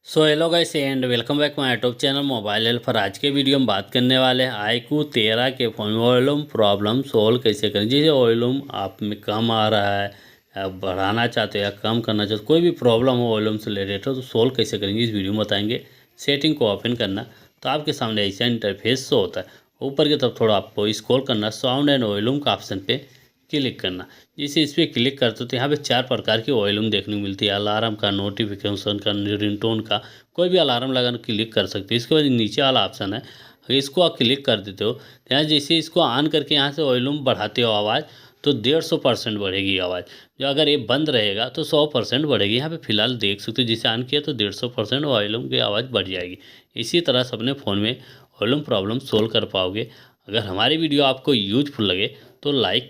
So hello guys and welcome back my YouTube channel mobile help. पर आज के video में बात करने वाले हैं iQOO 13 के फ़ोन में वॉल्यूम प्रॉब्लम सोल्व कैसे करें। जैसे वॉल्यूम आप में कम आ रहा है या बढ़ाना चाहते हो या कम करना चाहते हो, कोई भी प्रॉब्लम हो वॉल्यूम से रिलेटेड तो सोल्व कैसे करेंगे इस वीडियो में बताएंगे। सेटिंग को ओपन करना तो आपके सामने ऐसा इंटरफेस शो होता है। ऊपर की तरफ थोड़ा आपको स्क्रॉल करना, साउंड एंड वॉल्यूम का ऑप्शन पे क्लिक करना। जैसे इस पर क्लिक करते हो तो यहाँ पे 4 प्रकार की वॉल्यूम देखने को मिलती है। अलार्म का, नोटिफिकेशन का, रिंगटोन का, कोई भी अलार्म लगाना क्लिक कर सकते हो। इसके बाद नीचे वाला ऑप्शन है, अगर इसको आप क्लिक कर देते हो तो यहाँ जैसे इसको ऑन करके यहाँ से वॉल्यूम बढ़ाते हो आवाज़ तो 150% बढ़ेगी आवाज़। जो अगर ये बंद रहेगा तो 100% बढ़ेगी। यहाँ पे फिलहाल देख सकते हो जिसे ऑन किया तो 150% वॉल्यूम की आवाज़ बढ़ जाएगी। इसी तरह से अपने फ़ोन में वॉल्यूम प्रॉब्लम सोल्व कर पाओगे। अगर हमारी वीडियो आपको यूजफुल लगे तो लाइक